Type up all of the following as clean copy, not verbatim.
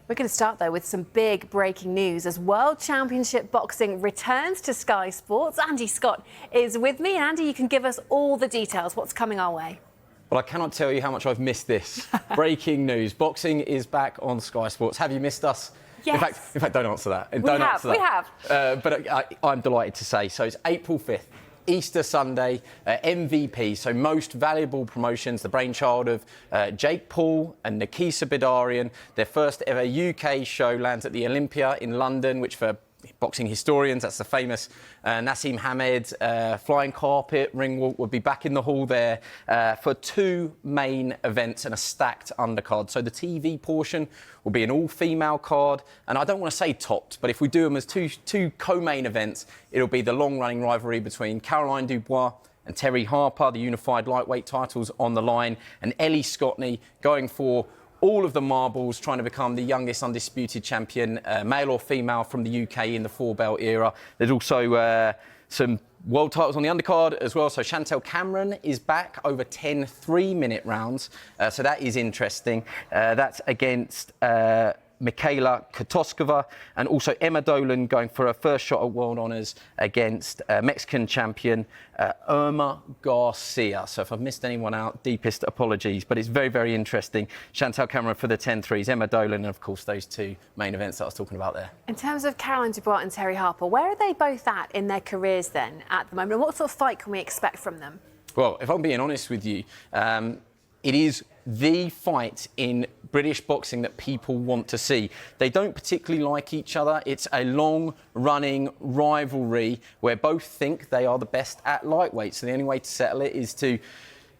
We're going to start, though, with some big breaking news as World Championship Boxing returns to Sky Sports. Andy Scott is with me. Andy, you can give us all the details. What's coming our way? Well, I cannot tell you how much I've missed this. Breaking news. Boxing is back on Sky Sports. Have you missed us? Yes. In fact, don't answer that. We have. But I'm delighted to say. So it's April 5th. Easter Sunday, MVP, so most valuable promotions, the brainchild of Jake Paul and Nikisa Bidarian. Their first ever UK show lands at the Olympia in London, which for boxing historians, that's the famous Nassim Hamed flying carpet ring walk. Will be back in the hall there for two main events and a stacked undercard. So the TV portion will be an all-female card, and I don't want to say topped, but if we do them as two co-main events, it'll be the long-running rivalry between Caroline Dubois and Terri Harper, the unified lightweight titles on the line, and Ellie Scotney going for all of the marbles, trying to become the youngest undisputed champion, male or female, from the UK in the four-belt era. There's also some world titles on the undercard as well. So Chantel Cameron is back over 10 3-minute rounds. So that is interesting. That's against Michaela Kotoskova, and also Emma Dolan going for her first shot at world honours against Mexican champion Irma Garcia. So if I've missed anyone out, deepest apologies, but it's very, very interesting. Chantel Cameron for the 10-3s, Emma Dolan, and of course those two main events that I was talking about there. In terms of Caroline Dubois and Terri Harper, where are they both at in their careers then at the moment? And what sort of fight can we expect from them? Well, if I'm being honest with you, it is the fight in British boxing that people want to see. They don't particularly like each other. It's a long-running rivalry where both think they are the best at lightweight. So the only way to settle it is to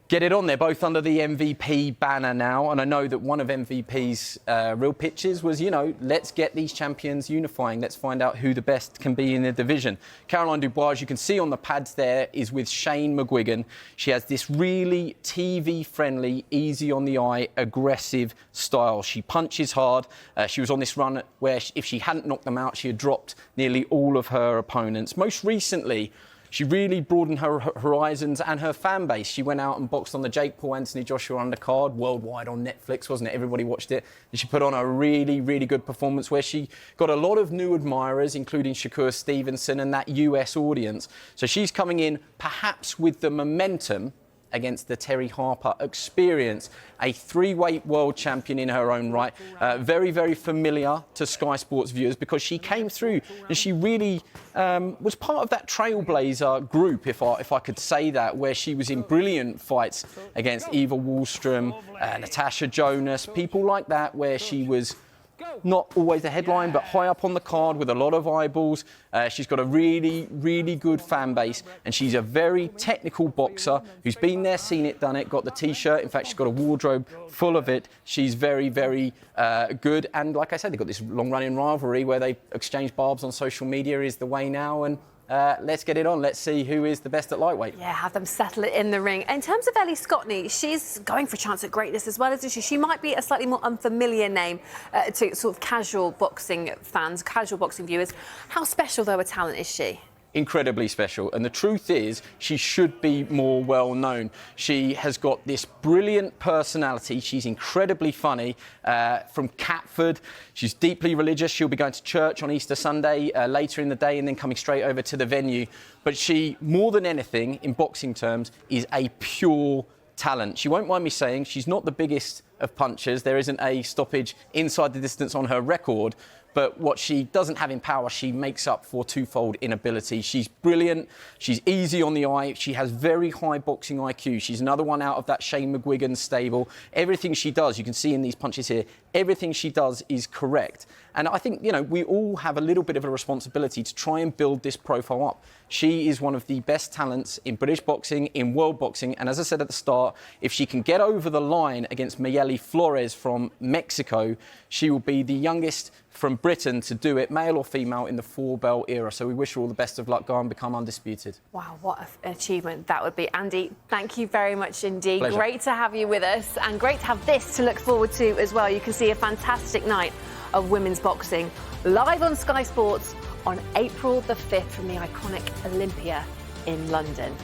get it on. They're both under the MVP banner now, and I know that one of MVP's real pitches was, you know, let's get these champions unifying. Let's find out who the best can be in the division. Caroline Dubois, as you can see on the pads there, is with Shane McGuigan. She has this really TV-friendly, easy-on-the-eye, aggressive style. She punches hard. She was on this run where if she hadn't knocked them out, she had dropped nearly all of her opponents. Most recently, she really broadened her horizons and her fan base. She went out and boxed on the Jake Paul, Anthony Joshua undercard, worldwide on Netflix, wasn't it? Everybody watched it. And she put on a really, really good performance where she got a lot of new admirers, including Shakur Stevenson and that US audience. So she's coming in perhaps with the momentum against the Terri Harper experience, a three-weight world champion in her own right. Very, very familiar to Sky Sports viewers because she came through and she really was part of that trailblazer group, if I could say that, where she was in brilliant fights against Eva Wallström, Natasha Jonas, people like that, where she was not always the headline, but high up on the card with a lot of eyeballs. She's got a really, really good fan base, and she's a very technical boxer who's been there, seen it, done it, got the T-shirt. In fact, she's got a wardrobe full of it. She's very, very good. And like I said, they've got this long-running rivalry where they exchange barbs on social media is the way now. And let's get it on. Let's see who is the best at lightweight. Yeah, have them settle it in the ring. In terms of Ellie Scotney, she's going for a chance at greatness as well, isn't she? She might be a slightly more unfamiliar name to sort of casual boxing fans, casual boxing viewers. How special, though, a talent is she? Incredibly special, and the truth is she should be more well known. She has got this brilliant personality. She's incredibly funny, from Catford. She's deeply religious. She'll be going to church on Easter Sunday later in the day and then coming straight over to the venue. But she, more than anything in boxing terms, is a pure talent. She won't mind me saying she's not the biggest of punchers. There isn't a stoppage inside the distance on her record, but what she doesn't have in power, she makes up for twofold in ability. She's brilliant. She's easy on the eye. She has very high boxing IQ. She's another one out of that Shane McGuigan stable. Everything she does, you can see in these punches here, everything she does is correct. And I think, you know, we all have a little bit of a responsibility to try and build this profile up. She is one of the best talents in British boxing, in world boxing. And as I said at the start, if she can get over the line against Mayeli Flores from Mexico, she will be the youngest from Britain to do it, male or female, in the four-belt era. So we wish her all the best of luck. Go and become undisputed. Wow, what an achievement that would be. Andy, thank you very much indeed. Pleasure. Great to have you with us, and great to have this to look forward to as well. You can see a fantastic night of women's boxing live on Sky Sports on April the 5th from the iconic Olympia in London.